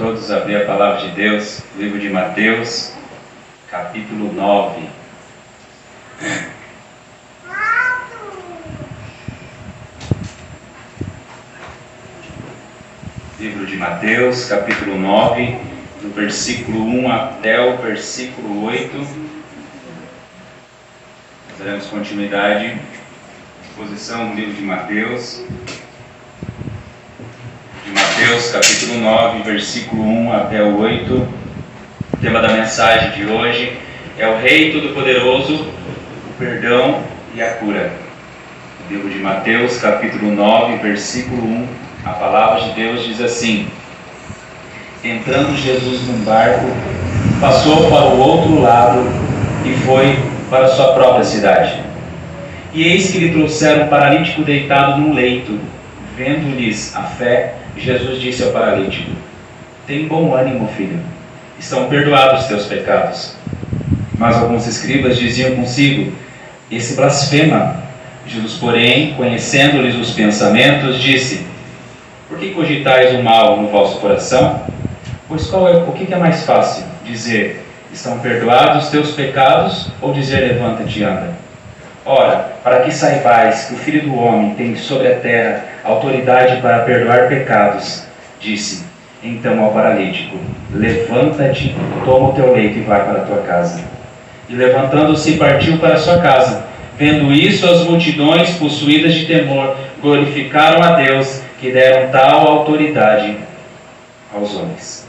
todos abrir a palavra de Deus, livro de Mateus, capítulo 9. Livro de Mateus, capítulo 9, do versículo 1 até o versículo 8. Nós daremos continuidade, exposição do livro de Mateus. De Mateus, capítulo 9, versículo 1 até o 8. O tema da mensagem de hoje é o Rei Todo-Poderoso, o perdão e a cura. O livro de Mateus, capítulo 9, versículo 1, a palavra de Deus diz assim: Entrando Jesus num barco, passou para o outro lado e foi para sua própria cidade. E eis que lhe trouxeram um paralítico deitado num leito. Vendo-lhes a fé, Jesus disse ao paralítico: Tem bom ânimo, filho, estão perdoados os teus pecados. Mas alguns escribas diziam consigo: Esse blasfema. Jesus, porém, conhecendo-lhes os pensamentos, disse: Por que cogitais o mal no vosso coração? Pois o que é mais fácil? Dizer: Estão perdoados os teus pecados, ou dizer: Levanta-te e anda? Ora, para que saibais que o Filho do Homem tem sobre a terra autoridade para perdoar pecados, disse então ao paralítico: Levanta-te, toma o teu leito e vai para a tua casa. E levantando-se, partiu para a sua casa. Vendo isso, as multidões, possuídas de temor, glorificaram a Deus, que deram tal autoridade aos homens.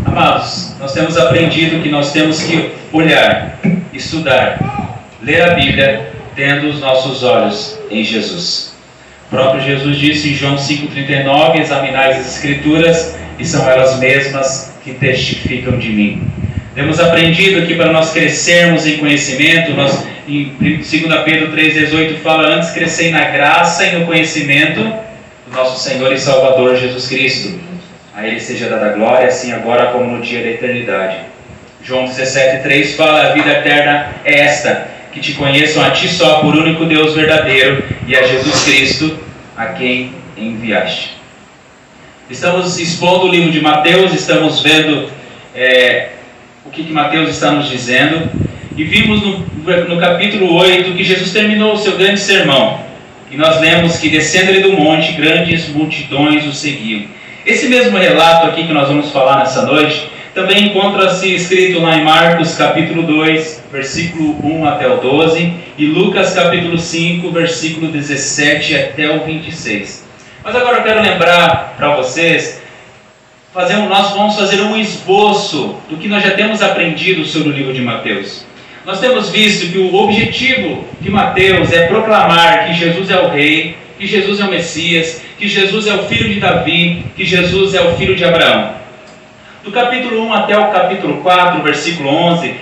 Amados, nós temos aprendido que nós temos que olhar, estudar, ler a Bíblia, tendo os nossos olhos em Jesus. O próprio Jesus disse em João 5,39: Examinai as Escrituras, e são elas mesmas que testificam de mim. Temos aprendido que para nós crescermos em conhecimento, em 2 Pedro 3,18 fala: Antes crescei na graça e no conhecimento do nosso Senhor e Salvador Jesus Cristo. A Ele seja dada glória, assim agora como no dia da eternidade. João 17,3 fala: A vida eterna é esta, que te conheçam a ti só, por único Deus verdadeiro, e a Jesus Cristo, a quem enviaste. Estamos expondo o livro de Mateus, estamos vendo o que Mateus está nos dizendo, e vimos no capítulo 8 que Jesus terminou o seu grande sermão, e nós lemos que descendo-lhe do monte, grandes multidões o seguiam. Esse mesmo relato aqui que nós vamos falar nessa noite, também encontra-se escrito lá em Marcos capítulo 2, versículo 1 até o 12, e Lucas capítulo 5, versículo 17 até o 26. Mas agora eu quero lembrar para vocês, nós vamos fazer um esboço do que nós já temos aprendido sobre o livro de Mateus. Nós temos visto que o objetivo de Mateus é proclamar que Jesus é o Rei, que Jesus é o Messias, que Jesus é o filho de Davi, que Jesus é o filho de Abraão. Do capítulo 1 até o capítulo 4, versículo 11,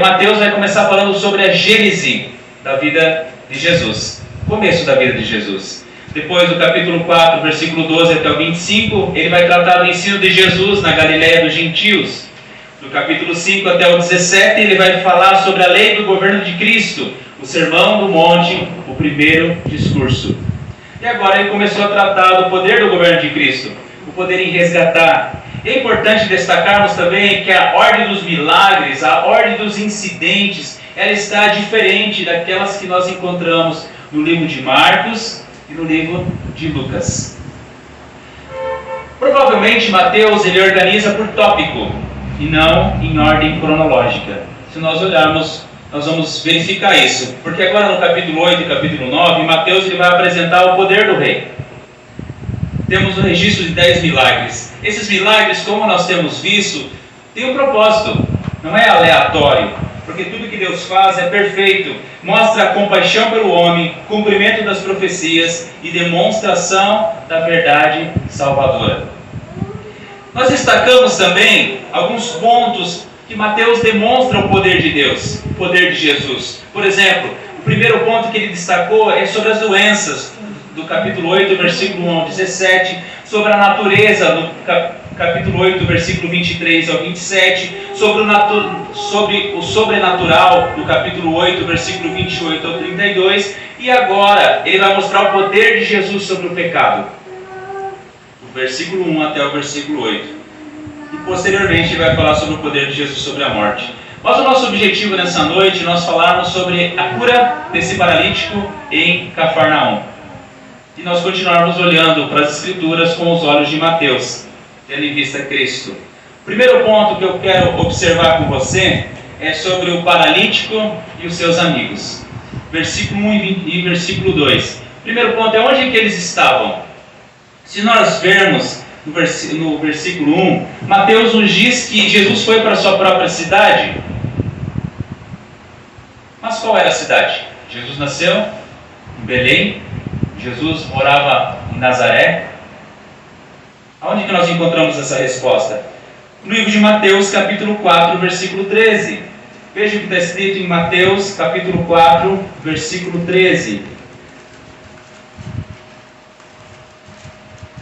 Mateus vai começar falando sobre a gênese da vida de Jesus, começo da vida de Jesus. Depois, do capítulo 4, versículo 12 até o 25, ele vai tratar do ensino de Jesus na Galileia dos gentios. Do capítulo 5 até o 17, ele vai falar sobre a lei do governo de Cristo, o Sermão do Monte, o primeiro discurso. E agora ele começou a tratar do poder do governo de Cristo, o poder em resgatar. É importante destacarmos também que a ordem dos milagres, a ordem dos incidentes, ela está diferente daquelas que nós encontramos no livro de Marcos e no livro de Lucas. Provavelmente Mateus ele organiza por tópico e não em ordem cronológica. Se nós olharmos, nós vamos verificar isso, porque agora no capítulo 8 e capítulo 9, Mateus ele vai apresentar o poder do rei. Temos um registro de 10 milagres. Esses milagres, como nós temos visto, têm um propósito, não é aleatório, porque tudo que Deus faz é perfeito, mostra a compaixão pelo homem, cumprimento das profecias e demonstração da verdade salvadora. Nós destacamos também alguns pontos que Mateus demonstra o poder de Deus, o poder de Jesus. Por exemplo, o primeiro ponto que ele destacou é sobre as doenças, do capítulo 8, versículo 1 ao 17, sobre a natureza, no capítulo 8, versículo 23 ao 27, sobre o sobrenatural, do capítulo 8, versículo 28 ao 32, e agora ele vai mostrar o poder de Jesus sobre o pecado. versículo 1 até o versículo 8. E posteriormente vai falar sobre o poder de Jesus sobre a morte. Mas o nosso objetivo nessa noite é nós falarmos sobre a cura desse paralítico em Cafarnaum. E nós continuarmos olhando para as Escrituras com os olhos de Mateus, tendo em vista Cristo. O primeiro ponto que eu quero observar com você é sobre o paralítico e os seus amigos. Versículo 1 e versículo 2. O primeiro ponto é onde que eles estavam. Se nós vermos no versículo 1, Mateus nos diz que Jesus foi para a sua própria cidade. Mas qual era a cidade? Jesus nasceu em Belém. Jesus morava em Nazaré. Aonde que nós encontramos essa resposta? No livro de Mateus, capítulo 4, versículo 13. Veja o que está escrito em Mateus, capítulo 4, versículo 13.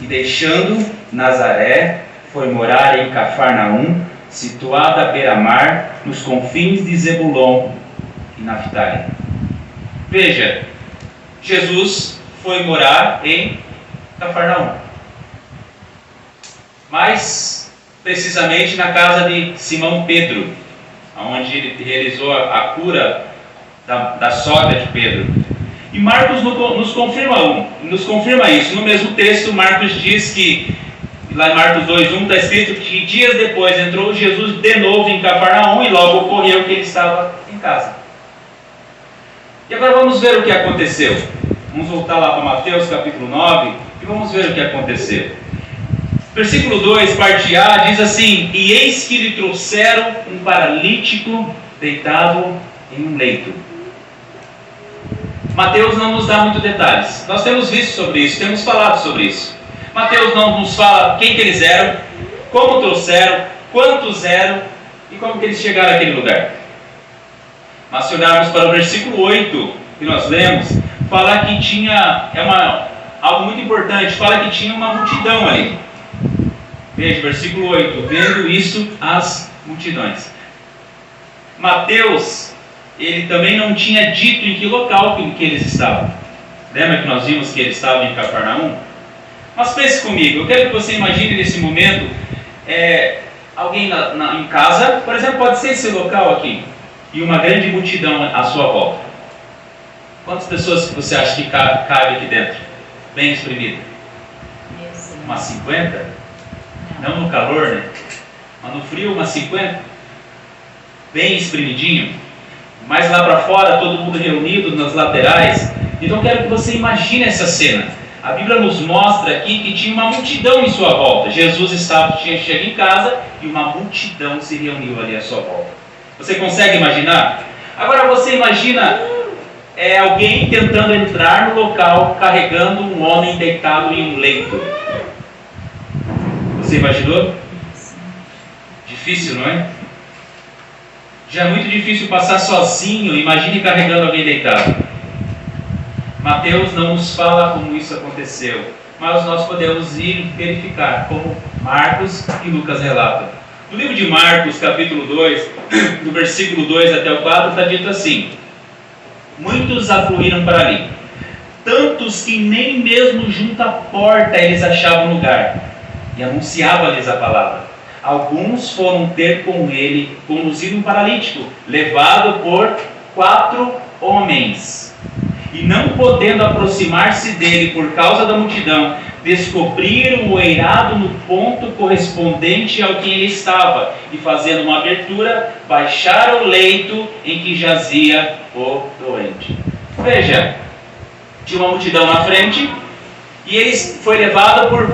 E deixando Nazaré, foi morar em Cafarnaum, situada à beira-mar, nos confins de Zebulon e Naftali. Veja, Jesus foi morar em Cafarnaum. Mais precisamente na casa de Simão Pedro, onde ele realizou a cura da sogra de Pedro. E Marcos nos confirma isso. No mesmo texto, Marcos diz que, lá em Marcos 2:1 está escrito que dias depois entrou Jesus de novo em Cafarnaum e logo ocorreu que ele estava em casa. E agora vamos ver o que aconteceu. Vamos voltar lá para Mateus capítulo 9 e vamos ver o que aconteceu. Versículo 2, parte A, diz assim: E eis que lhe trouxeram um paralítico deitado em um leito. Mateus não nos dá muitos detalhes. Nós temos visto sobre isso, temos falado sobre isso. Mateus não nos fala quem que eles eram, como trouxeram, quantos eram e como que eles chegaram àquele lugar. Mas se olharmos para o versículo 8 que nós lemos, fala que tinha, algo muito importante, fala que tinha uma multidão ali. Veja, versículo 8, vendo isso as multidões. Mateus, ele também não tinha dito em que local que eles estavam. Lembra que nós vimos que eles estavam em Cafarnaum? Mas pense comigo, eu quero que você imagine nesse momento, alguém em casa, por exemplo, pode ser esse local aqui, e uma grande multidão à sua volta. Quantas pessoas você acha que cabe aqui dentro? Bem exprimido? Umas 50? Não no calor, né? Mas no frio, umas 50? Bem espremidinho. Mas lá para fora, todo mundo reunido nas laterais. Então eu quero que você imagine essa cena. A Bíblia nos mostra aqui que tinha uma multidão em sua volta. Jesus chega em casa e uma multidão se reuniu ali à sua volta. Você consegue imaginar? Agora você imagina alguém tentando entrar no local carregando um homem deitado em um leito. Você imaginou? Difícil, não é? Já é muito difícil passar sozinho, imagine carregando alguém deitado. Mateus não nos fala como isso aconteceu, mas nós podemos ir verificar, como Marcos e Lucas relatam. No livro de Marcos, capítulo 2, do versículo 2 até o 4, está dito assim: Muitos afluíram para ali, tantos que nem mesmo junto à porta eles achavam lugar, e anunciava-lhes a palavra. Alguns foram ter com ele, conduzido um paralítico, levado por 4 homens. E não podendo aproximar-se dele por causa da multidão, descobriram o eirado no ponto correspondente ao que ele estava, e fazendo uma abertura, baixaram o leito em que jazia o doente. Veja, tinha uma multidão na frente, e ele foi levado por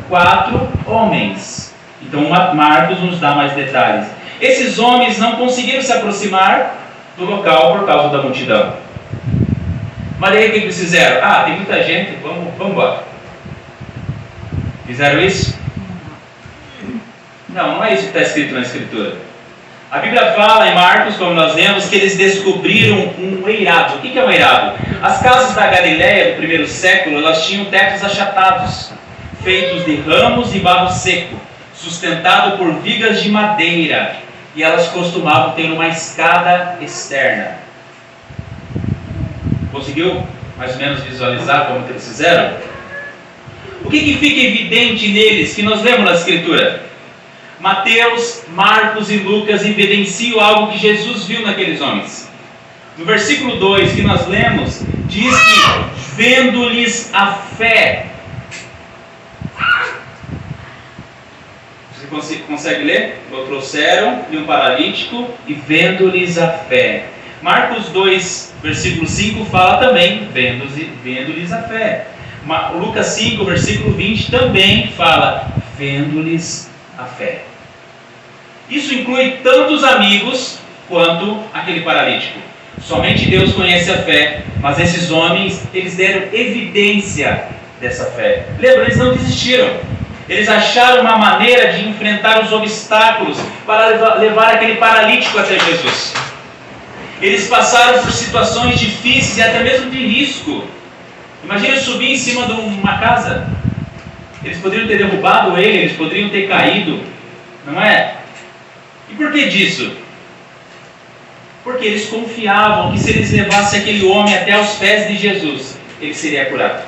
4 homens. Então Marcos nos dá mais detalhes. Esses homens não conseguiram se aproximar do local por causa da multidão. Mas aí o que eles fizeram? Tem muita gente, vamos embora. Fizeram isso? Não é isso que está escrito na Escritura. A Bíblia fala em Marcos, como nós lemos, que eles descobriram um eirado. O que é um eirado? As casas da Galileia do primeiro século, elas tinham tetos achatados, feitos de ramos e barro seco, sustentado por vigas de madeira, e elas costumavam ter uma escada externa. Conseguiu mais ou menos visualizar como que eles fizeram? O que fica evidente neles, que nós lemos na Escritura? Mateus, Marcos e Lucas evidenciam algo que Jesus viu naqueles homens. No versículo 2 que nós lemos, diz que vendo-lhes a fé. Você consegue ler? Trouxeram-lhe um paralítico e vendo-lhes a fé. Marcos 2, versículo 5 fala também, vendo-lhes a fé. Lucas 5, versículo 20 também fala, vendo-lhes a fé. Isso inclui tanto os amigos quanto aquele paralítico. Somente Deus conhece a fé, mas esses homens, eles deram evidência dessa fé. Lembra, eles não desistiram. Eles acharam uma maneira de enfrentar os obstáculos para levar aquele paralítico até Jesus. Eles passaram por situações difíceis e até mesmo de risco. Imagina subir em cima de uma casa. Eles poderiam ter derrubado ele, eles poderiam ter caído, não é? E por que disso? Porque eles confiavam que se eles levassem aquele homem até os pés de Jesus, ele seria curado.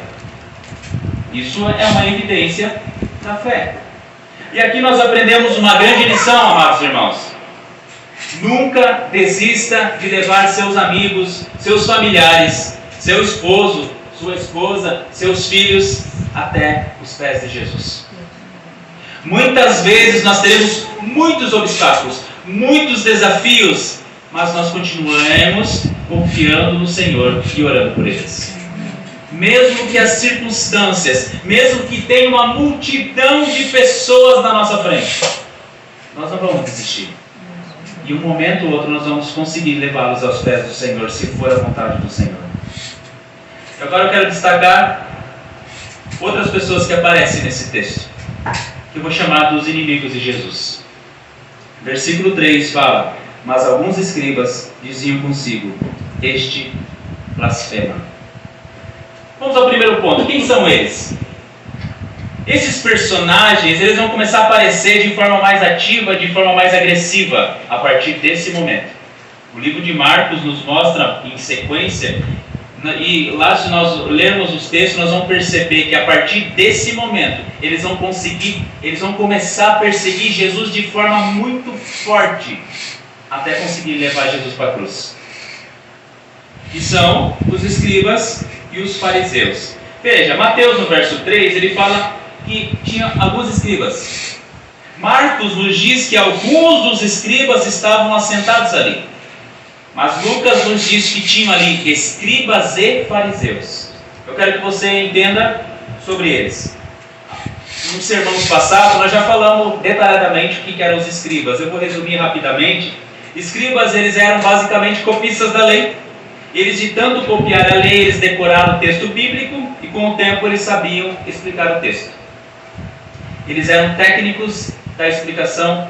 Isso é uma evidência da fé. E aqui nós aprendemos uma grande lição, amados irmãos. Nunca desista de levar seus amigos, seus familiares, seu esposo, sua esposa, seus filhos até os pés de Jesus. Muitas vezes nós teremos muitos obstáculos, muitos desafios, mas nós continuamos confiando no Senhor e orando por eles. Mesmo que as circunstâncias, mesmo que tenha uma multidão de pessoas na nossa frente, nós não vamos desistir. E um momento ou outro nós vamos conseguir levá-los aos pés do Senhor, se for a vontade do Senhor. Agora eu quero destacar outras pessoas que aparecem nesse texto, que eu vou chamar dos inimigos de Jesus. Versículo 3 fala, mas alguns escribas diziam consigo, este blasfema. Vamos ao primeiro ponto, quem são eles? Esses personagens, eles vão começar a aparecer de forma mais ativa, de forma mais agressiva, a partir desse momento. O livro de Marcos nos mostra em sequência, e lá se nós lermos os textos, nós vamos perceber que a partir desse momento, eles vão começar a perseguir Jesus de forma muito forte, até conseguir levar Jesus para a cruz. Que são os escribas e os fariseus. Veja, Mateus no verso 3, ele fala que tinha alguns escribas. Marcos nos diz que alguns dos escribas estavam assentados ali. Mas Lucas nos diz que tinham ali escribas e fariseus. Eu quero que você entenda sobre eles. Nos sermões passados nós já falamos detalhadamente o que eram os escribas. Eu vou resumir rapidamente. Escribas, eles eram basicamente copistas da lei. Eles, de tanto copiar a lei, eles decoraram o texto bíblico e com o tempo eles sabiam explicar o texto. Eles eram técnicos da explicação,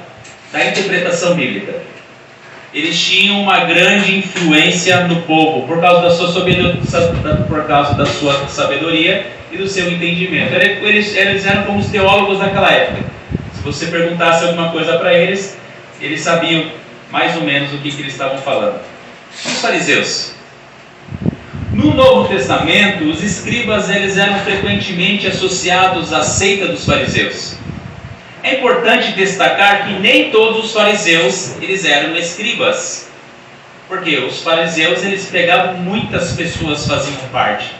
da interpretação bíblica. Eles tinham uma grande influência no povo por causa da sua sabedoria e do seu entendimento. Eles eram como os teólogos daquela época. Se você perguntasse alguma coisa para eles, eles sabiam mais ou menos o que eles estavam falando. Os fariseus. No Novo Testamento, os escribas eles eram frequentemente associados à seita dos fariseus. É importante destacar que nem todos os fariseus eles eram escribas. Porque os fariseus eles pegavam muitas pessoas faziam parte.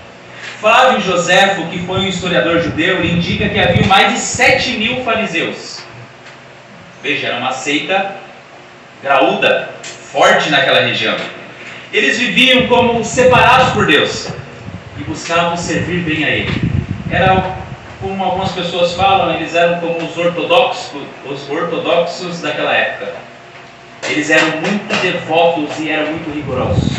Flávio Joséfo, que foi um historiador judeu, ele indica que havia mais de 7.000 fariseus. Veja, era uma seita graúda, forte naquela região. Eles viviam como separados por Deus e buscavam servir bem a Ele. Era, como algumas pessoas falam, eles eram como os ortodoxos daquela época. Eles eram muito devotos e eram muito rigorosos.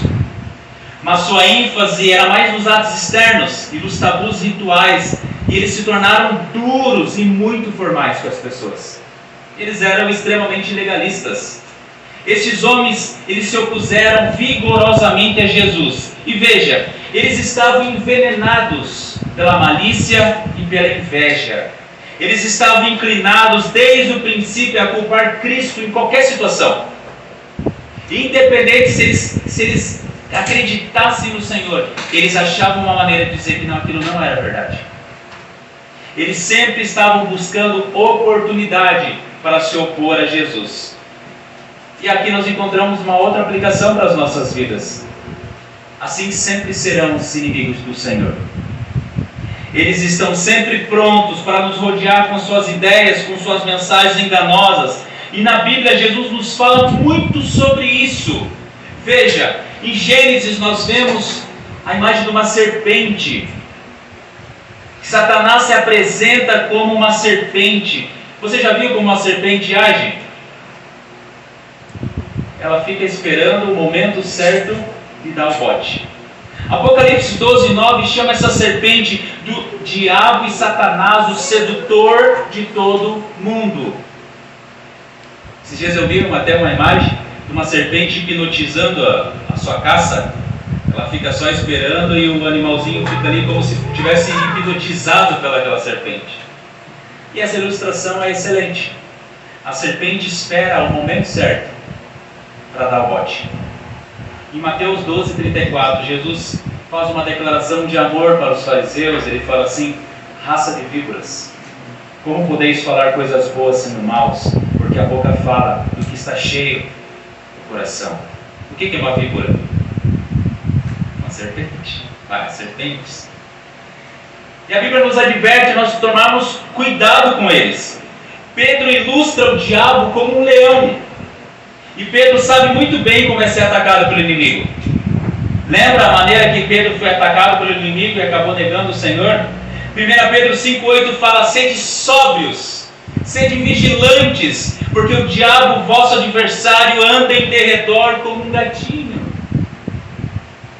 Mas sua ênfase era mais nos atos externos e nos tabus rituais, e eles se tornaram duros e muito formais com as pessoas. Eles eram extremamente legalistas. Esses homens, eles se opuseram vigorosamente a Jesus. E veja, eles estavam envenenados pela malícia e pela inveja. Eles estavam inclinados desde o princípio a culpar Cristo em qualquer situação. Independente se eles acreditassem no Senhor, eles achavam uma maneira de dizer que não, aquilo não era verdade. Eles sempre estavam buscando oportunidade para se opor a Jesus. E aqui nós encontramos uma outra aplicação para as nossas vidas. Assim sempre serão os inimigos do Senhor. Eles estão sempre prontos para nos rodear com suas ideias, com suas mensagens enganosas. E na Bíblia Jesus nos fala muito sobre isso. Veja, em Gênesis nós vemos a imagem de uma serpente. Satanás se apresenta como uma serpente. Você já viu como uma serpente age? Ela fica esperando o momento certo de dar o bote. Apocalipse 12:9 chama essa serpente do diabo e Satanás, o sedutor de todo mundo. Esses dias eu vi até uma imagem de uma serpente hipnotizando a sua caça. Ela fica só esperando e o animalzinho fica ali como se tivesse hipnotizado pelaquela serpente. E essa ilustração é excelente. A serpente espera o momento certo para dar o bote. Em Mateus 12:34, Jesus faz uma declaração de amor para os fariseus. Ele fala assim: raça de víboras, como podeis falar coisas boas sendo maus? Porque a boca fala do que está cheio do coração. O que é uma víbora? Uma serpente. Serpentes. E a Bíblia nos adverte nós tomarmos cuidado com eles. Pedro ilustra o diabo como um leão. E Pedro sabe muito bem como é ser atacado pelo inimigo. Lembra a maneira que Pedro foi atacado pelo inimigo e acabou negando o Senhor? 1 Pedro 5,8 fala: sede sóbrios, sede vigilantes, porque o diabo, vosso adversário, anda em derredor como um gatinho.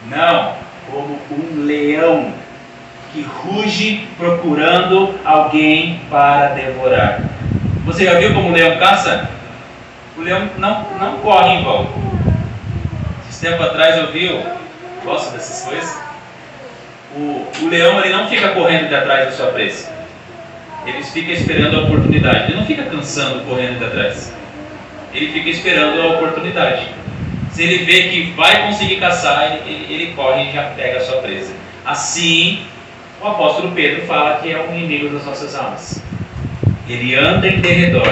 Não, como um leão que ruge procurando alguém para devorar. Você já viu como o leão caça? O leão não corre em volta. Esse tempo atrás eu vi, gosto dessas coisas. O leão ele não fica correndo de atrás da sua presa. Ele fica esperando a oportunidade. Ele não fica cansando correndo de atrás. Ele fica esperando a oportunidade. Se ele vê que vai conseguir caçar, ele corre e já pega a sua presa. Assim, o apóstolo Pedro fala que é um inimigo das nossas almas. Ele anda em derredor,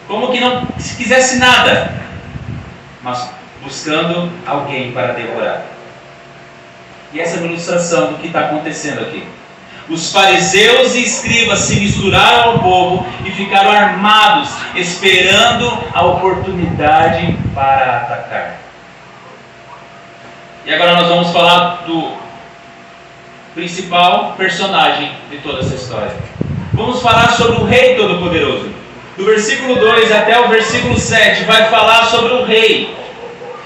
como que não se quisesse nada, mas buscando alguém para devorar. E essa é uma ilustração do que está acontecendo aqui. Os fariseus e escribas se misturaram ao povo e ficaram armados, esperando a oportunidade para atacar. E agora nós vamos falar do principal personagem de toda essa história. Vamos falar sobre o Rei Todo-Poderoso. Do versículo 2 até o versículo 7 vai falar sobre o Rei.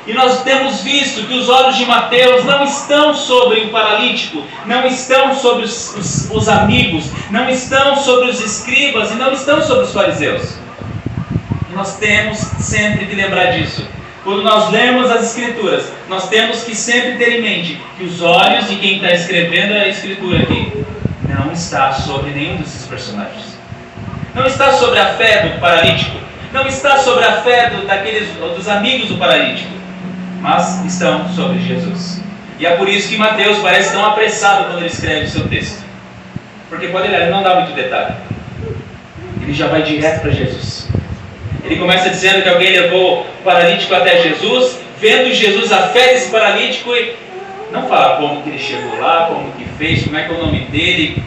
E nós temos visto que os olhos de Mateus não estão sobre o paralítico, não estão sobre os amigos, não estão sobre os escribas e não estão sobre os fariseus. E nós temos sempre que lembrar disso. Quando nós lemos as Escrituras, nós temos que sempre ter em mente que os olhos de quem está escrevendo a Escritura aqui não está sobre nenhum desses personagens. Não está sobre a fé do paralítico, não está sobre a fé dos amigos do paralítico, mas estão sobre Jesus. E é por isso que Mateus parece tão apressado quando ele escreve o seu texto. Porque pode olhar, ele não dá muito detalhe. Ele já vai direto para Jesus. Ele começa dizendo que alguém levou o paralítico até Jesus, vendo Jesus a fé desse paralítico, e não fala como que ele chegou lá, como que fez, como é que é o nome dele,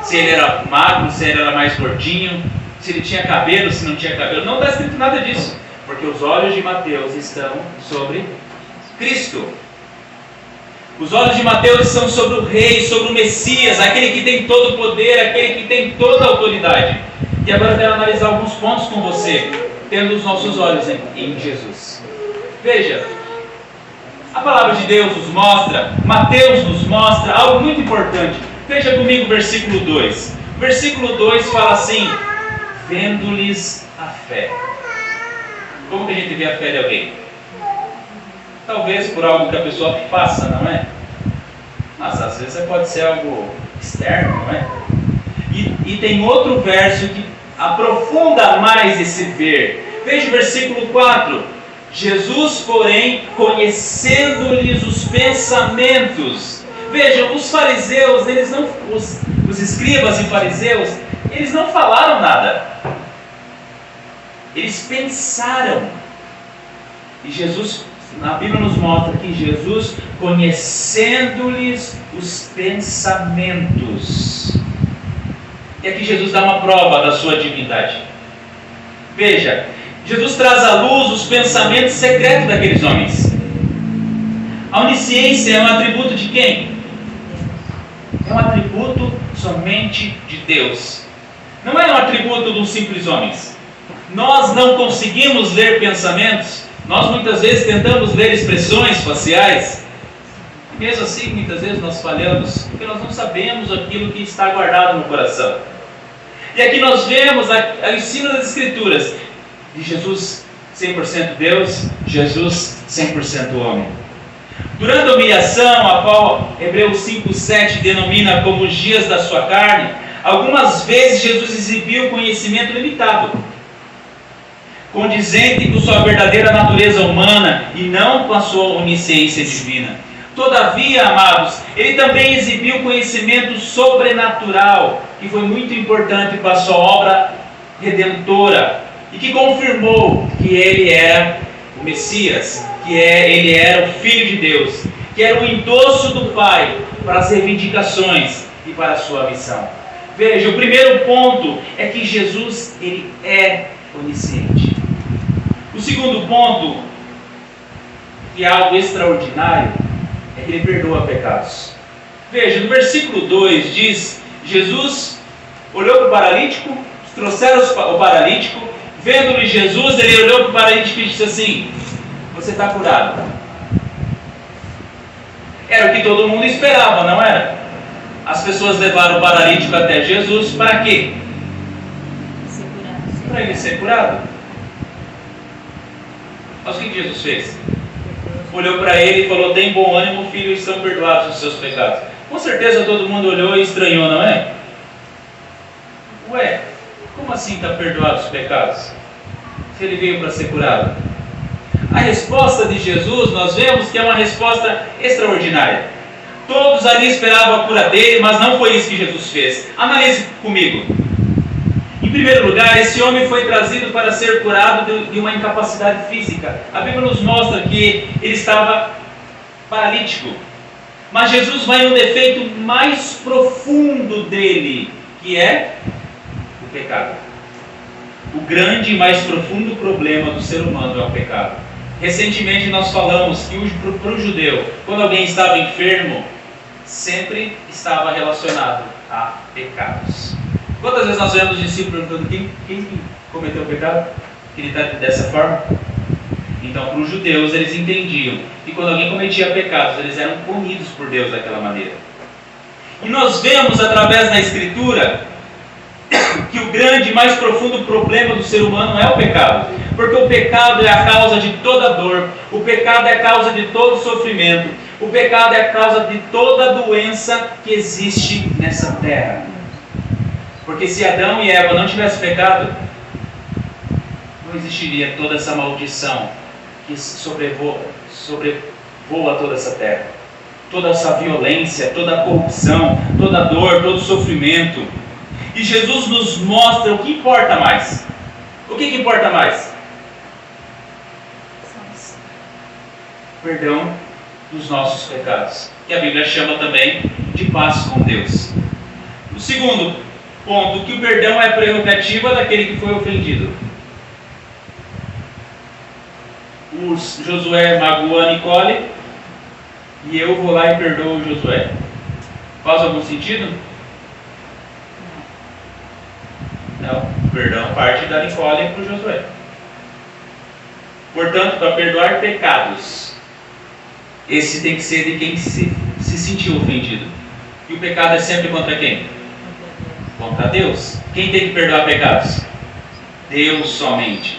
se ele era magro, se ele era mais gordinho, se ele tinha cabelo, se não tinha cabelo. Não está escrito nada disso, porque os olhos de Mateus estão sobre Cristo. Os olhos de Mateus estão sobre o Rei, sobre o Messias, aquele que tem todo o poder, aquele que tem toda a autoridade. E agora eu quero analisar alguns pontos com você, tendo os nossos olhos em Jesus. Veja, a palavra de Deus nos mostra, Mateus nos mostra algo muito importante. Veja comigo o versículo 2. O versículo 2 fala assim: vendo-lhes a fé. Como que a gente vê a fé de alguém? Talvez por algo que a pessoa faça, não é? Mas às vezes pode ser algo externo, não é? E tem outro verso que aprofunda mais esse ver. Veja o versículo 4. Jesus, porém, conhecendo-lhes os pensamentos, Vejam, os fariseus, os escribas e fariseus, eles não falaram nada. Eles pensaram. E Jesus, na Bíblia nos mostra que Jesus, conhecendo-lhes os pensamentos. E aqui Jesus dá uma prova da sua divindade. Veja, Jesus traz à luz os pensamentos secretos daqueles homens. A onisciência é um atributo de quem? É um atributo somente de Deus. Não é um atributo dos simples homens. Nós não conseguimos ler pensamentos. Nós muitas vezes tentamos ler expressões faciais. Mesmo assim, muitas vezes nós falhamos, porque nós não sabemos aquilo que está guardado no coração. E aqui nós vemos o ensino das Escrituras de Jesus 100% Deus, Jesus 100% homem. Durante a humilhação, a qual Hebreus 5,7 denomina como os dias da sua carne, algumas vezes Jesus exibiu conhecimento limitado, condizente com sua verdadeira natureza humana e não com a sua onisciência divina. Todavia, amados, ele também exibiu conhecimento sobrenatural, que foi muito importante para a sua obra redentora, e que confirmou que ele era o Messias, que ele era o Filho de Deus, que era o endosso do Pai para as reivindicações e para a sua missão. Veja, o primeiro ponto é que Jesus, ele é onisciente. O segundo ponto, que é algo extraordinário, é que ele perdoa pecados. Veja, no versículo 2 diz: Jesus olhou para o paralítico, trouxeram o paralítico, vendo-lhe Jesus, ele olhou para o paralítico e disse assim: você está curado. Era o que todo mundo esperava, não era? As pessoas levaram o paralítico até Jesus para quê? Para ele ser curado. Mas o que Jesus fez? Olhou para ele e falou: tem bom ânimo, filho, estão perdoados os seus pecados. Com certeza todo mundo olhou e estranhou, não é? Ué, como assim está perdoados os pecados? Se ele veio para ser curado. A resposta de Jesus, nós vemos que é uma resposta extraordinária. Todos ali esperavam a cura dele, mas não foi isso que Jesus fez. Analise comigo. Em primeiro lugar, esse homem foi trazido para ser curado de uma incapacidade física. A Bíblia nos mostra que ele estava paralítico. Mas Jesus vai no defeito mais profundo dele, que é o pecado. O grande e mais profundo problema do ser humano é o pecado. Recentemente nós falamos que para o judeu, quando alguém estava enfermo, sempre estava relacionado a pecados. Quantas vezes nós vemos os discípulos perguntando quem cometeu o pecado? Que ele está dessa forma? Então, para os judeus, eles entendiam que quando alguém cometia pecados, eles eram punidos por Deus daquela maneira. E nós vemos através da Escritura que o grande e mais profundo problema do ser humano é o pecado. Porque o pecado é a causa de toda dor, o pecado é a causa de todo sofrimento, o pecado é a causa de toda doença que existe nessa terra. Porque se Adão e Eva não tivessem pecado, não existiria toda essa maldição que sobrevoa toda essa terra. Toda essa violência, toda a corrupção, toda a dor, todo o sofrimento. E Jesus nos mostra o que importa mais. O que importa mais? Perdão dos nossos pecados, que a Bíblia chama também de paz com Deus. O segundo ponto, que o perdão é prerrogativa daquele que foi ofendido. O Josué magoou a Nicole e eu vou lá e perdoo o Josué. Faz algum sentido? Não, o perdão parte da Nicole para o Josué. Portanto, para perdoar pecados, esse tem que ser de quem se sentiu ofendido. E o pecado é sempre contra quem? Contra Deus. Quem tem que perdoar pecados? Deus somente.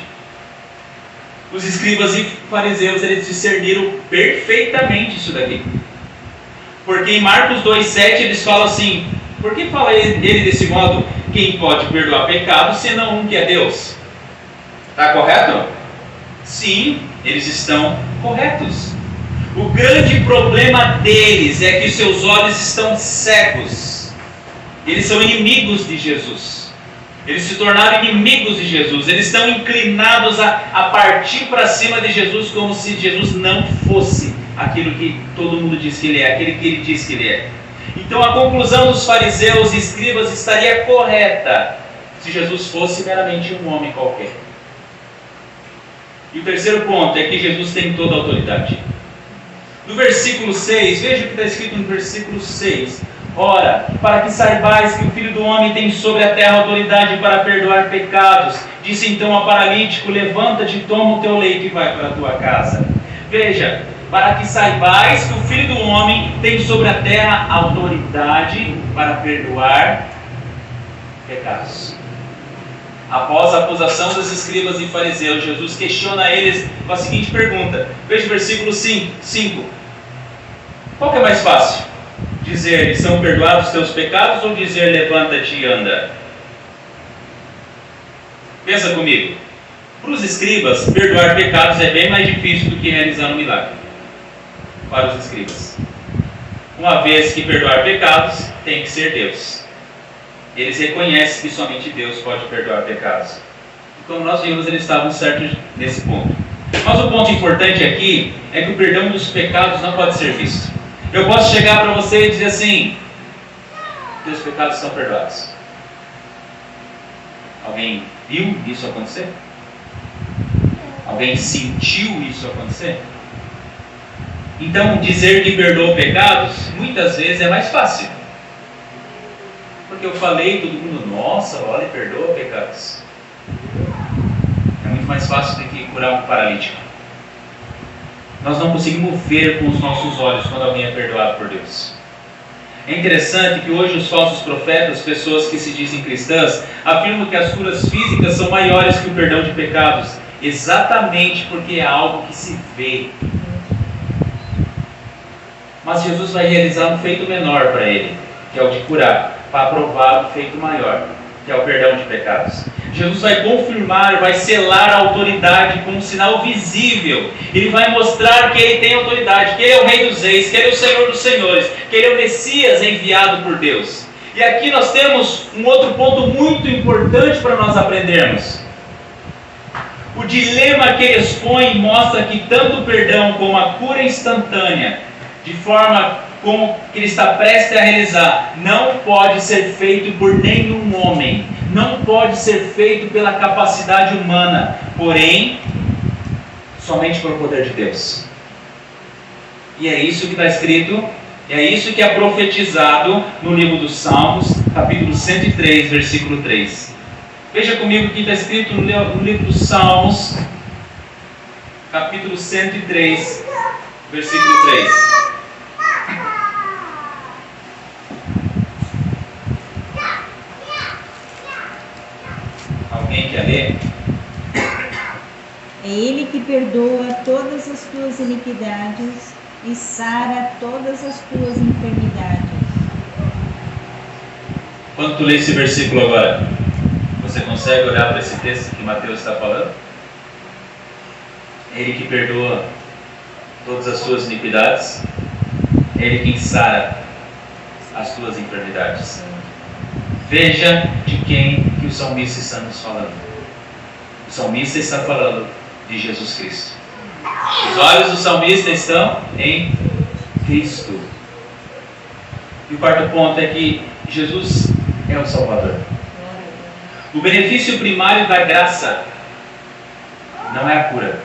Os escribas e fariseus, eles discerniram perfeitamente isso daqui. Porque em Marcos 2,7 eles falam assim: por que fala ele desse modo? Quem pode perdoar pecados senão um que é Deus? Está correto? Sim, eles estão corretos. O grande problema deles é que os seus olhos estão cegos. Eles são inimigos de Jesus. Eles se tornaram inimigos de Jesus. Eles estão inclinados a partir para cima de Jesus como se Jesus não fosse aquilo que todo mundo diz que ele é, aquele que ele diz que ele é. Então a conclusão dos fariseus e escribas estaria correta se Jesus fosse meramente um homem qualquer. E o terceiro ponto é que Jesus tem toda a autoridade. No versículo 6, veja o que está escrito no versículo 6. Ora, para que saibais que o Filho do Homem tem sobre a terra autoridade para perdoar pecados, disse então ao paralítico: levanta-te, toma o teu leito e vai para a tua casa. Veja, para que saibais que o Filho do Homem tem sobre a terra autoridade para perdoar pecados. Após a acusação dos escribas e fariseus, Jesus questiona eles com a seguinte pergunta. Veja o versículo 5. Qual que é mais fácil? Dizer: são perdoados os teus pecados, ou dizer: levanta-te e anda? Pensa comigo. Para os escribas, perdoar pecados é bem mais difícil do que realizar um milagre. Para os escribas, uma vez que perdoar pecados tem que ser Deus. Eles reconhecem que somente Deus pode perdoar pecados. E como nós vimos, eles estavam certos nesse ponto. Mas o ponto importante aqui é que o perdão dos pecados não pode ser visto. Eu posso chegar para você e dizer assim: teus pecados estão perdoados. Alguém viu isso acontecer? Alguém sentiu isso acontecer? Então, dizer que perdoou pecados, muitas vezes é mais fácil. Porque eu falei, todo mundo: nossa, olha, perdoa pecados. É muito mais fácil do que curar um paralítico. Nós não conseguimos ver com os nossos olhos quando alguém é perdoado por Deus. É interessante que hoje os falsos profetas, pessoas que se dizem cristãs, afirmam que as curas físicas são maiores que o perdão de pecados, exatamente porque é algo que se vê. Mas Jesus vai realizar um feito menor para ele, que é o de curar, para provar o feito maior, que é o perdão de pecados. Jesus vai confirmar, vai selar a autoridade com um sinal visível. Ele vai mostrar que ele tem autoridade, que ele é o Rei dos Reis, que ele é o Senhor dos Senhores, que ele é o Messias enviado por Deus. E aqui nós temos um outro ponto muito importante para nós aprendermos. O dilema que ele expõe mostra que tanto o perdão como a cura instantânea, de forma como que ele está prestes a realizar, não pode ser feito por nenhum homem, não pode ser feito pela capacidade humana, porém, somente pelo poder de Deus. E é isso que está escrito, é isso que é profetizado no livro dos Salmos, capítulo 103, versículo 3. Veja comigo o que está escrito no livro dos Salmos, capítulo 103, versículo 3. Alguém quer ler? É Ele que perdoa todas as tuas iniquidades e sara todas as tuas enfermidades. Quando tu lê esse versículo agora, você consegue olhar para esse texto que Mateus está falando? É Ele que perdoa todas as tuas iniquidades, é Ele quem sara as tuas enfermidades. Veja de quem que o salmista está nos falando. O salmista está falando de Jesus Cristo. Os olhos do salmista estão em Cristo. E o quarto ponto é que Jesus é o Salvador. O benefício primário da graça não é a cura.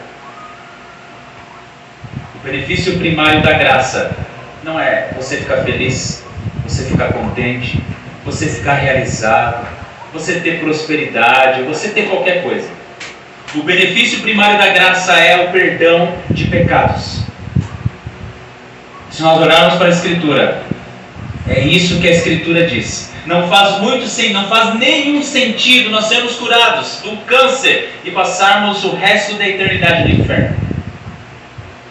O benefício primário da graça não é você ficar feliz, você ficar contente, você ficar realizado, você ter prosperidade, você ter qualquer coisa. O benefício primário da graça é o perdão de pecados. Se nós olharmos para a Escritura, é isso que a Escritura diz. Não faz nenhum sentido nós sermos curados do câncer e passarmos o resto da eternidade no inferno.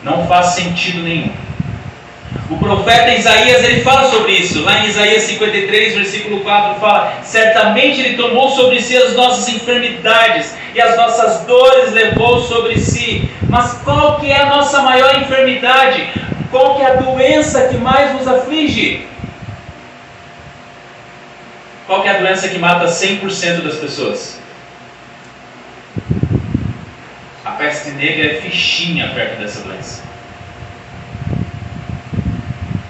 Não faz sentido nenhum. O profeta Isaías, ele fala sobre isso. Lá em Isaías 53, versículo 4, fala: certamente ele tomou sobre si as nossas enfermidades e as nossas dores levou sobre si. Mas qual que é a nossa maior enfermidade? Qual que é a doença que mais nos aflige? Qual que é a doença que mata 100% das pessoas? A peste negra é fichinha perto dessa doença.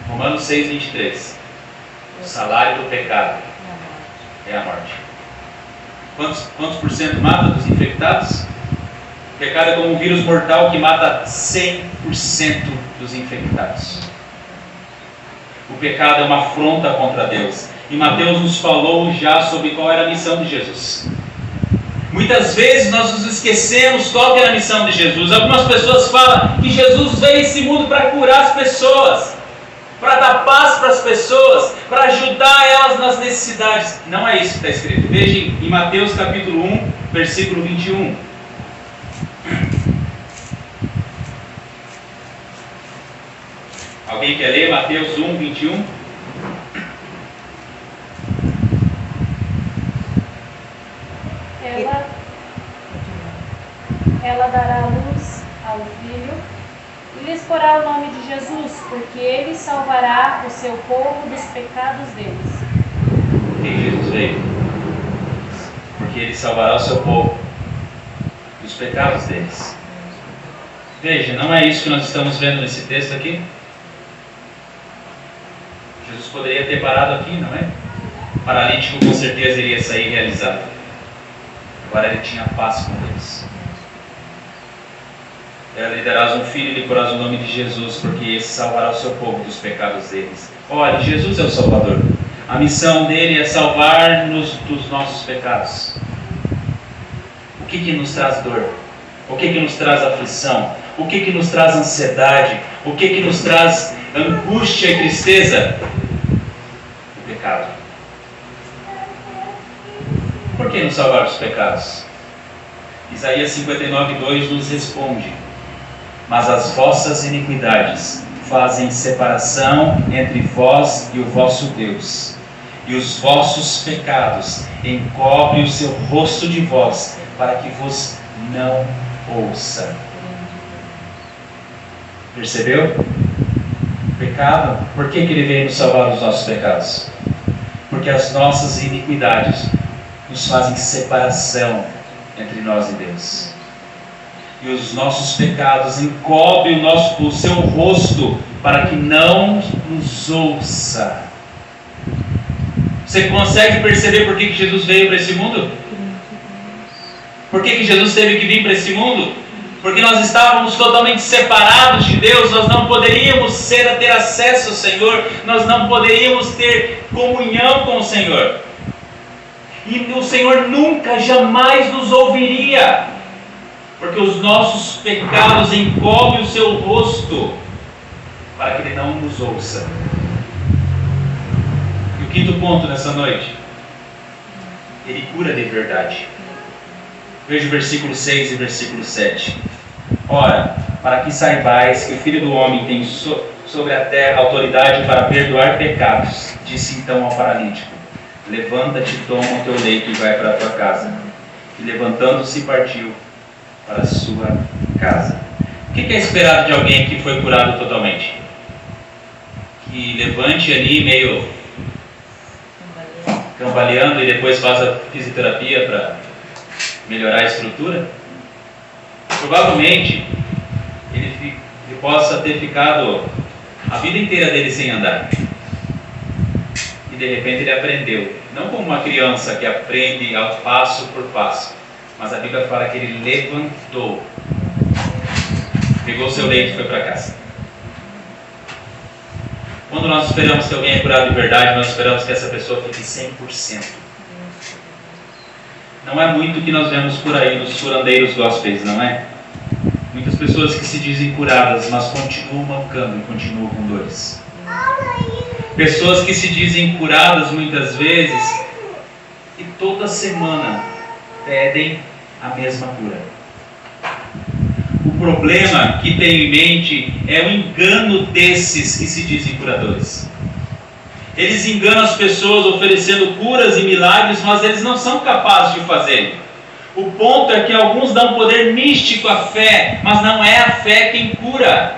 Romanos 6:23. O salário do pecado é a morte. Quantos por cento mata dos infectados? O pecado é como um vírus mortal que mata 100% dos infectados. O pecado é uma afronta contra Deus. E Mateus nos falou já sobre qual era a missão de Jesus. Muitas vezes nós nos esquecemos qual era a missão de Jesus. Algumas pessoas falam que Jesus veio a esse mundo para curar as pessoas, para dar paz para as pessoas, para ajudar elas nas necessidades. Não é isso que está escrito. Vejam em Mateus capítulo 1, versículo 21. Alguém quer ler Mateus 1, 21? Ela dará luz ao filho e lhes porá o nome de Jesus, porque ele salvará o seu povo dos pecados deles. Quem Jesus veio? Porque ele salvará o seu povo dos pecados deles. Veja, não é isso que nós estamos vendo nesse texto aqui? Jesus poderia ter parado aqui, não é? O paralítico com certeza iria sair realizado. Agora ele tinha paz com Deus. Lhe darás um filho e lhe porás o nome de Jesus, porque esse salvará o seu povo dos pecados deles. Olha, Jesus é o Salvador. A missão dele é salvar-nos dos nossos pecados. O que nos traz dor? O que nos traz aflição? O que nos traz ansiedade? O que nos traz angústia e tristeza? O pecado. Por que nos salvar dos pecados? Isaías 59:2 nos responde: mas as vossas iniquidades fazem separação entre vós e o vosso Deus, e os vossos pecados encobrem o seu rosto de vós, para que vos não ouça. Percebeu? Pecado. Por que ele veio nos salvar dos nossos pecados? Porque as nossas iniquidades nos fazem separação entre nós e Deus. E os nossos pecados encobrem o seu rosto para que não nos ouça. Você consegue perceber por que Jesus veio para esse mundo? Por que Jesus teve que vir para esse mundo? Porque nós estávamos totalmente separados de Deus, nós não poderíamos ter acesso ao Senhor, nós não poderíamos ter comunhão com o Senhor. E o Senhor nunca, jamais nos ouviria, porque os nossos pecados encobrem o seu rosto, para que Ele não nos ouça. E o quinto ponto nessa noite: Ele cura de verdade. Veja o versículo 6 e versículo 7. Ora, para que saibais que o Filho do Homem tem sobre a terra autoridade para perdoar pecados, disse então ao paralítico: levanta-te, toma o teu leito e vai para a tua casa. E levantando-se partiu para a sua casa. O que é esperado de alguém que foi curado totalmente? Que levante ali meio cambaleando e depois faça fisioterapia para melhorar a estrutura? Provavelmente ele possa ter ficado a vida inteira dele sem andar. E de repente ele aprendeu. Não como uma criança que aprende ao passo por passo. Mas a Bíblia fala que ele levantou, pegou seu leito e foi para casa. Quando nós esperamos que alguém é curado de verdade, nós esperamos que essa pessoa fique 100%. Não é muito o que nós vemos por aí nos curandeiros gospels, não é? Muitas pessoas que se dizem curadas, mas continuam mancando e continuam com dores. Pessoas que se dizem curadas muitas vezes e toda semana pedem a mesma cura. O problema que tenho em mente é o engano desses que se dizem curadores. Eles enganam as pessoas oferecendo curas e milagres, mas eles não são capazes de fazer. O ponto é que alguns dão poder místico à fé, mas não é a fé quem cura.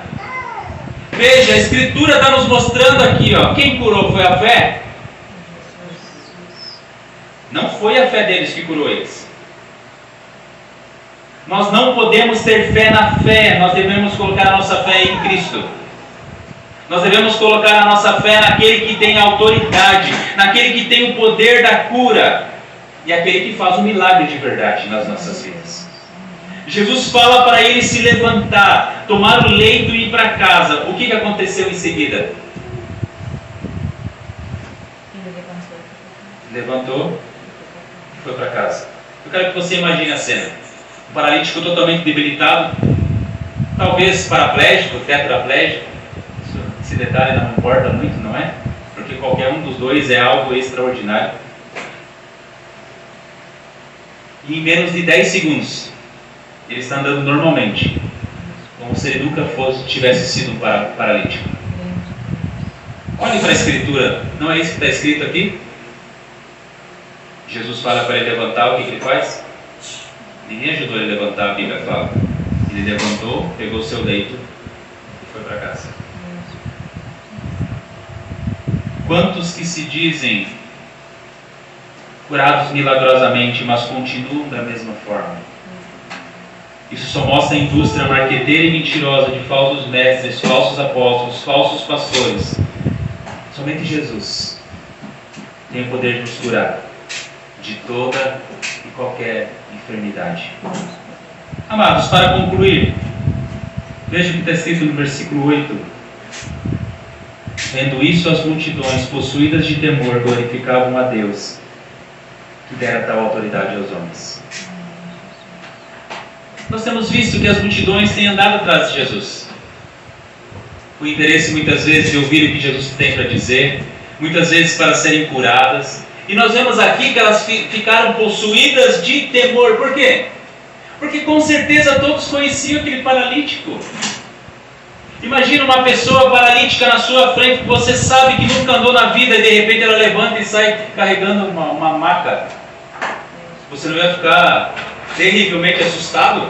Veja, a Escritura está nos mostrando aqui, ó, quem curou foi a fé? Não foi a fé deles que curou eles. Nós não podemos ter fé na fé, nós devemos colocar a nossa fé em Cristo. Nós devemos colocar a nossa fé naquele que tem autoridade, naquele que tem o poder da cura e aquele que faz o milagre de verdade nas nossas vidas. Jesus fala para ele se levantar, tomar o leito e ir para casa. O que aconteceu em seguida? Levantou e foi para casa. Eu quero que você imagine a cena. Um paralítico totalmente debilitado, talvez paraplégico, tetraplégico. Esse detalhe não importa muito, não é? Porque qualquer um dos dois é algo extraordinário. E em menos de 10 segundos, ele está andando normalmente, como se ele nunca tivesse sido um paralítico. Olhem para a Escritura, não é isso que está escrito aqui? Jesus fala para ele levantar, o que ele faz? Ninguém ajudou ele a levantar, a Bíblia fala. Ele levantou, pegou o seu leito e foi para casa. Quantos que se dizem curados milagrosamente, mas continuam da mesma forma? Isso só mostra a indústria marqueteira e mentirosa de falsos mestres, falsos apóstolos, falsos pastores. Somente Jesus tem o poder de nos curar de toda e qualquer enfermidade. Amados, para concluir, veja o que está escrito no versículo 8. Vendo isso, as multidões, possuídas de temor, glorificavam a Deus, que dera tal autoridade aos homens. Nós temos visto que as multidões têm andado atrás de Jesus. O interesse muitas vezes de ouvir o que Jesus tem para dizer, muitas vezes para serem curadas. E nós vemos aqui que elas ficaram possuídas de temor. Por quê? Porque com certeza todos conheciam aquele paralítico. Imagina uma pessoa paralítica na sua frente que você sabe que nunca andou na vida e de repente ela levanta e sai carregando uma maca. Você não ia ficar terrivelmente assustado?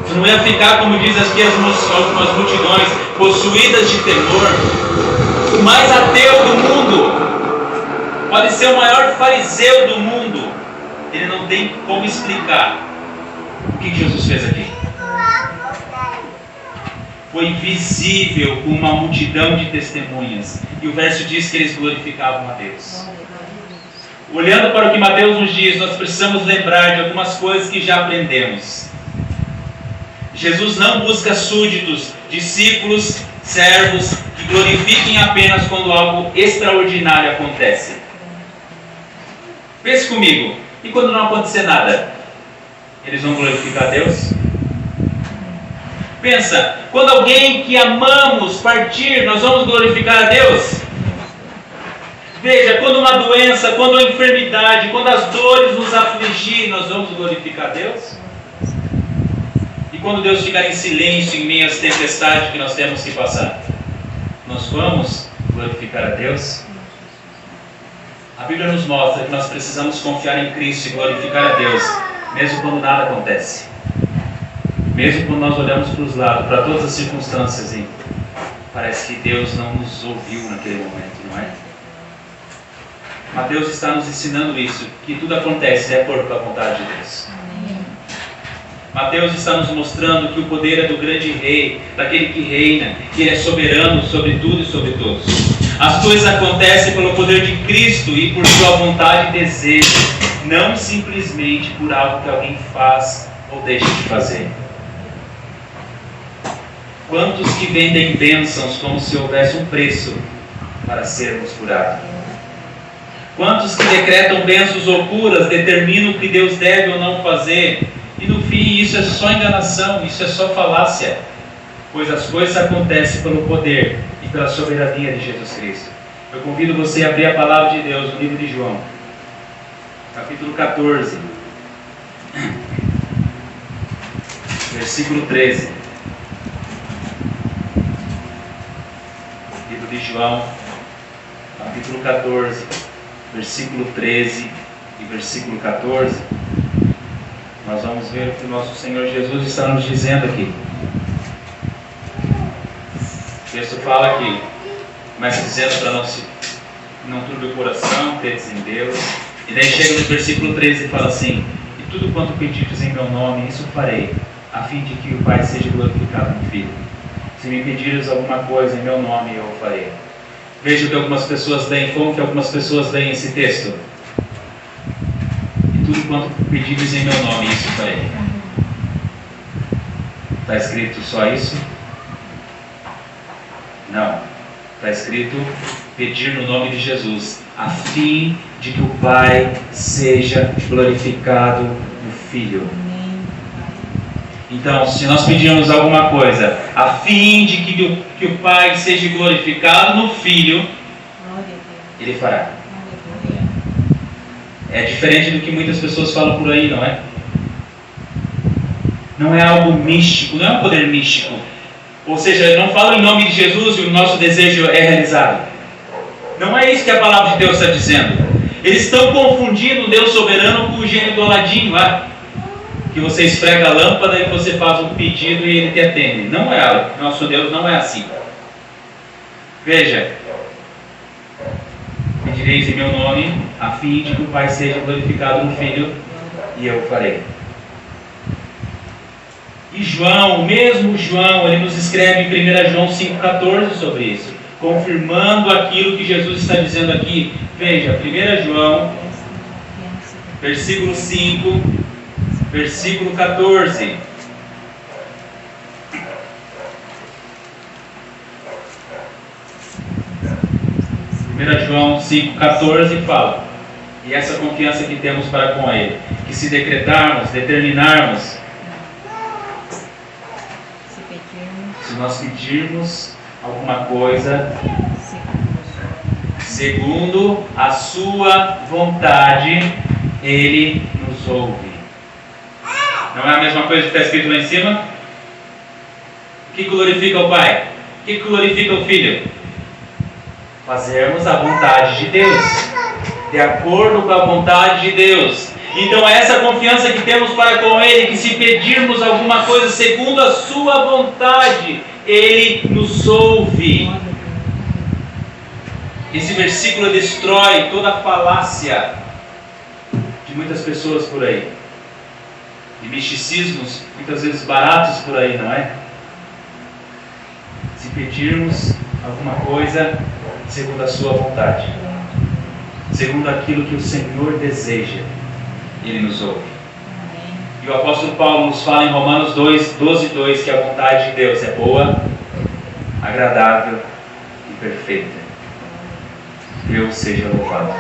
Você não ia ficar, como diz aqui as multidões, possuídas de temor? O mais ateu do mundo pode ser o maior fariseu do mundo. Ele não tem como explicar o que Jesus fez aqui. Foi visível com uma multidão de testemunhas. E o verso diz que eles glorificavam a Deus. Olhando para o que Mateus nos diz, nós precisamos lembrar de algumas coisas que já aprendemos. Jesus não busca súditos, discípulos, servos que glorifiquem apenas quando algo extraordinário acontece. Pense comigo, e quando não acontecer nada, eles vão glorificar a Deus? Pensa, quando alguém que amamos partir, nós vamos glorificar a Deus? Veja, quando uma doença, quando a enfermidade, quando as dores nos afligir, nós vamos glorificar a Deus? E quando Deus ficar em silêncio em meio às tempestades que nós temos que passar, nós vamos glorificar a Deus? A Bíblia nos mostra que nós precisamos confiar em Cristo e glorificar a Deus, mesmo quando nada acontece. Mesmo quando nós olhamos para os lados, para todas as circunstâncias, e parece que Deus não nos ouviu naquele momento, não é? Mateus está nos ensinando isso, que tudo acontece de acordo com a vontade de Deus. Mateus está nos mostrando que o poder é do grande rei, daquele que reina, que ele é soberano sobre tudo e sobre todos. As coisas acontecem pelo poder de Cristo e por sua vontade e desejo, não simplesmente por algo que alguém faz ou deixa de fazer. Quantos que vendem bênçãos como se houvesse um preço para sermos curados? Quantos que decretam bênçãos ou curas, determinam o que Deus deve ou não fazer, e no fim isso é só enganação, isso é só falácia, pois as coisas acontecem pelo poder e pela soberania de Jesus Cristo. Eu convido você a abrir a palavra de Deus no livro de João, capítulo 14, versículo 13. Livro de João, capítulo 14, versículo 13 e versículo 14. nós vamos ver o que o nosso Senhor Jesus está nos dizendo aqui. O texto fala aqui, começa dizendo para não turbe o coração, credes em Deus. E daí chega no versículo 13 e fala assim: e tudo quanto pedides em meu nome, isso farei, a fim de que o Pai seja glorificado no Filho. Se me pedires alguma coisa em meu nome, eu o farei. Veja o que algumas pessoas leem, como que algumas pessoas leem esse texto. E tudo quanto pedires em meu nome, isso farei. Está escrito só isso? Não. Está escrito pedir no nome de Jesus, a fim de que o Pai seja glorificado no Filho. Então, se nós pedirmos alguma coisa a fim de que o Pai seja glorificado no Filho, Ele fará. É diferente do que muitas pessoas falam por aí, não é? Não é algo místico, não é um poder místico. Ou seja, não fala em nome de Jesus e o nosso desejo é realizado. Não é isso que a palavra de Deus está dizendo. Eles estão confundindo o Deus soberano com o gênio do Aladim lá. Que você esfrega a lâmpada e você faz um pedido e ele te atende. Não é, nosso Deus não é assim. Veja, pedireis em meu nome, a fim de que o Pai seja glorificado no Filho, e eu o farei. E João, o mesmo João, ele nos escreve em 1 João 5,14 sobre isso, confirmando aquilo que Jesus está dizendo aqui. Veja, 1 João, versículo 5, versículo 14. João 5,14 fala: e essa confiança que temos para com Ele, que se decretarmos, determinarmos, se nós pedirmos alguma coisa segundo a sua vontade, Ele nos ouve. Não é a mesma coisa que está escrito lá em cima? O que glorifica o Pai? O que glorifica o Filho? Fazermos a vontade de Deus, de acordo com a vontade de Deus. Então é essa confiança que temos para com Ele, que se pedirmos alguma coisa segundo a sua vontade, Ele nos ouve. Esse versículo destrói toda a falácia de muitas pessoas por aí, de misticismos muitas vezes baratos por aí, não é? Se pedirmos alguma coisa segundo a sua vontade, segundo aquilo que o Senhor deseja, Ele nos ouve. E o apóstolo Paulo nos fala em Romanos 12:2 que a vontade de Deus é boa, agradável e perfeita. Deus seja louvado.